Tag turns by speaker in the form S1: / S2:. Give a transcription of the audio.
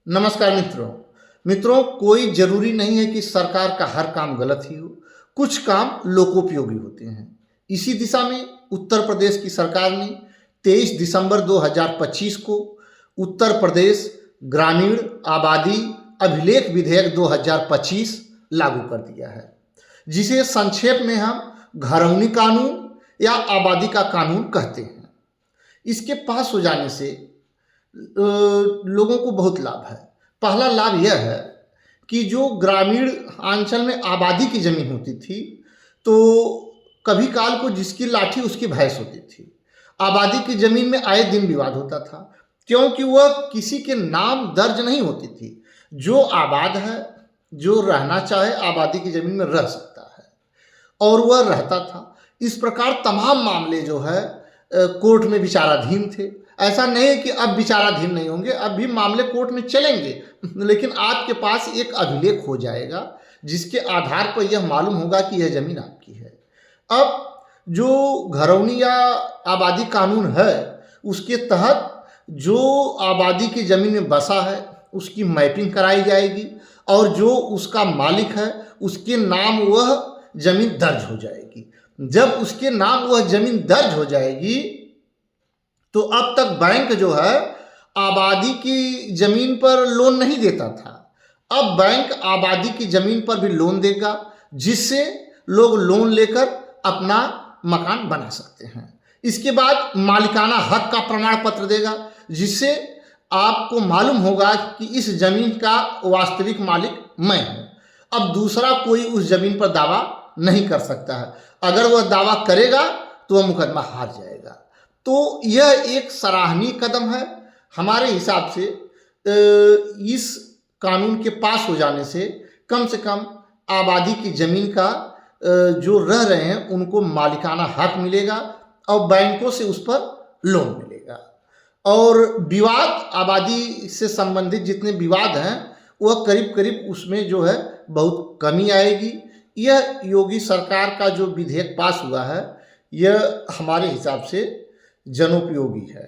S1: नमस्कार मित्रों कोई ज़रूरी नहीं है कि सरकार का हर काम गलत ही हो। कुछ काम लोकोपयोगी होते हैं। इसी दिशा में उत्तर प्रदेश की सरकार ने 23 दिसंबर 2025 को उत्तर प्रदेश ग्रामीण आबादी अभिलेख विधेयक 2025 लागू कर दिया है, जिसे संक्षेप में हम घरौनी कानून या आबादी का कानून कहते हैं। इसके पास हो जाने से लोगों को बहुत लाभ है। पहला लाभ यह है कि जो ग्रामीण अंचल में आबादी की ज़मीन होती थी, तो कभी काल को जिसकी लाठी उसकी भैंस होती थी। आबादी की ज़मीन में आए दिन विवाद होता था, क्योंकि वह किसी के नाम दर्ज नहीं होती थी। जो आबाद है, जो रहना चाहे आबादी की ज़मीन में रह सकता है, और वह रहता था। इस प्रकार तमाम मामले जो है कोर्ट में विचाराधीन थे। ऐसा नहीं है कि अब विचाराधीन नहीं होंगे, अब भी मामले कोर्ट में चलेंगे, लेकिन आपके पास एक अभिलेख हो जाएगा जिसके आधार पर यह मालूम होगा कि यह ज़मीन आपकी है। अब जो घरौनी या आबादी कानून है, उसके तहत जो आबादी की ज़मीन में बसा है उसकी मैपिंग कराई जाएगी, और जो उसका मालिक है उसके नाम वह ज़मीन दर्ज हो जाएगी। जब उसके नाम वह ज़मीन दर्ज हो जाएगी, तो अब तक बैंक जो है आबादी की ज़मीन पर लोन नहीं देता था। अब बैंक आबादी की ज़मीन पर भी लोन देगा, जिससे लोग लोन लेकर अपना मकान बना सकते हैं। इसके बाद मालिकाना हक का प्रमाण पत्र देगा, जिससे आपको मालूम होगा कि इस ज़मीन का वास्तविक मालिक मैं हूँ। अब दूसरा कोई उस ज़मीन पर दावा नहीं कर सकता है। अगर वह दावा करेगा तो वह मुकदमा हार जाएगा। तो यह एक सराहनीय कदम है। हमारे हिसाब से इस कानून के पास हो जाने से कम आबादी की ज़मीन का जो रह रहे हैं उनको मालिकाना हक मिलेगा, और बैंकों से उस पर लोन मिलेगा। और विवाद, आबादी से संबंधित जितने विवाद हैं वह करीब उसमें जो है बहुत कमी आएगी। यह योगी सरकार का जो विधेयक पास हुआ है, यह हमारे हिसाब से जनोपयोगी है।